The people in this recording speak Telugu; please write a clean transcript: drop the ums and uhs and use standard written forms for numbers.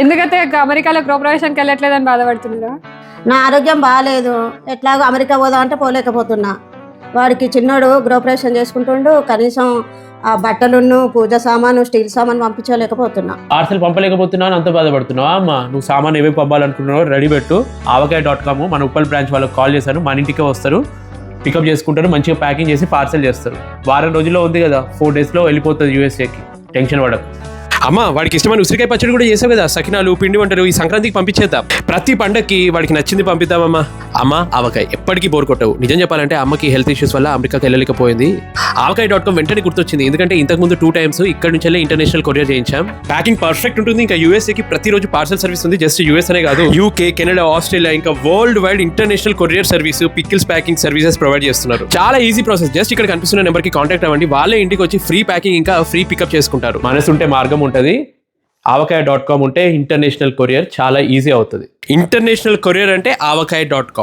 ఎందుకంటే అమెరికాలో గృహప్రవేశానికి వెళ్ళట్లేదని బాధపడుతున్నారా? నా ఆరోగ్యం బాగాలేదు, ఎట్లాగో అమెరికా పోదామంటే పోలేకపోతున్నా. వాడికి చిన్నోడు గృహప్రవేశం చేసుకుంటుండు, కనీసం ఆ బట్టలున్ను పూజ సామాను స్టీల్ సామాను పంపించలేకపోతున్నా. పార్సల్ పంపలేకపోతున్నావు అంత బాధపడుతున్నావా అమ్మ? నువ్వు సామాన్ ఏమేమి పంపాలనుకుంటున్నావు రెడీ పెట్టు. ఆవకాయ.com మన ఉప్పల్ బ్రాంచ్ వాళ్ళకి కాల్ చేశాను, మన ఇంటికే వస్తారు, పికప్ చేసుకుంటారు, మంచిగా ప్యాకింగ్ చేసి పార్సల్ చేస్తారు. వారం రోజుల్లో ఉంది కదా, 4 daysలో వెళ్ళిపోతుంది యూఎస్ఏకి. టెన్షన్ పడకు అమ్మ. వాడికి ఇష్టమైన ఉసిరికాయ పచ్చడి కూడా చేసావు కదా, సకినాలు పిండి వంటలు ఈ సంక్రాంతికి పంపించేద్దాం. ప్రతి పండగకి వాడికి నచ్చింది పంపిద్దామమ్మా. అమ్మ ఆవకాయ ఎప్పటికీ బోర్ కొట్టవు. నిజం చెప్పాలంటే అమ్మకి హెల్త్ ఇష్యూస్ వల్ల అమెరికాకి వెళ్ళలేకపోయింది. ఆవకాయ.com వెంటనే గుర్తొచ్చింది, ఎందుకంటే ఇంతకుముందు 2 times ఇక్కడ నుంచి ఇంటర్నేషనల్ కొరియర్ చేయించాం. ప్యాకింగ్ పర్ఫెక్ట్ ఉంటుంది. ఇంకా యూఎస్ఏకి ప్రతిరోజు పార్సల్ సర్వీస్ ఉంది. జస్ట్ యూఎస్ అనే కాదు, యూకే, కెనడా, ఆస్ట్రేలియా, ఇంకా world wide international courier service, pickles packing services provide చేస్తున్నారు. చాలా ఈజీ ప్రాసెస్. జస్ట్ ఇక్కడ కనిపిస్తున్న నెంబర్ కి కాంటాక్ట్ అవ్వండి. వాళ్ళే ఇంటికి వచ్చి ఫ్రీ ప్యాకింగ్ ఇంకా ఫ్రీ పికప్ చేసుకుంటారు. మనసుంటే మార్గం ఉంటుంది. ఆవకాయ.com ఉంటే ఇంటర్నేషనల్ కొరియర్ చాలా ఈజీ అవుతుంది. ఇంటర్నేషనల్ కొరియర్ అంటే ఆవకాయ.com.